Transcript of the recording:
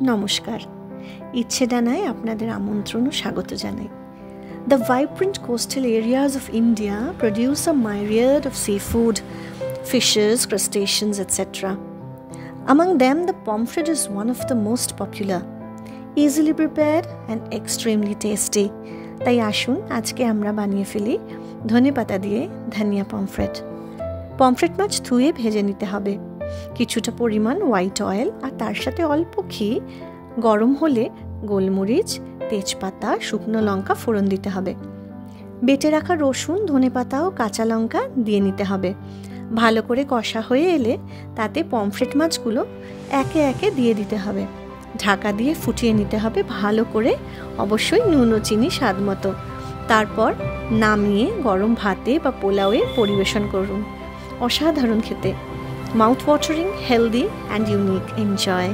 নমস্কার, ইচ্ছে ডানায় আপনাদের আমন্ত্রণ ও স্বাগত জানাই। The vibrant coastal areas of India produce a myriad of seafood, fishes, crustaceans, etc. Among them, the pomfret is one of the most popular, easily prepared and extremely tasty. তাই আসুন আজকে আমরা বানিয়ে ফেলি ধনেপাতা দিয়ে ধনিয়া পমফ্রেট। পমফ্রেট মাছ ধুয়ে ভেজে নিতে হবে। কিছুটা পরিমাণ হোয়াইট অয়েল আর তার সাথে অল্প ঘি গরম হলে গোলমরিচ, তেজপাতা, শুকনো লঙ্কা ফোড়ন দিতে হবে। বেটে রাখা রসুন, ধনেপাতা ও কাঁচা লঙ্কা দিয়ে নিতে হবে। ভালো করে কষা হয়ে এলে তাতে পমফ্রেট মাছগুলো একে একে দিয়ে দিতে হবে। ঢাকা দিয়ে ফুটিয়ে নিতে হবে ভালো করে, অবশ্যই নুন ও চিনি স্বাদ মতো। তারপর নামিয়ে গরম ভাতে বা পোলাওয়ে পরিবেশন করুন। অসাধারণ খেতে, mouth watering, healthy and unique. Enjoy.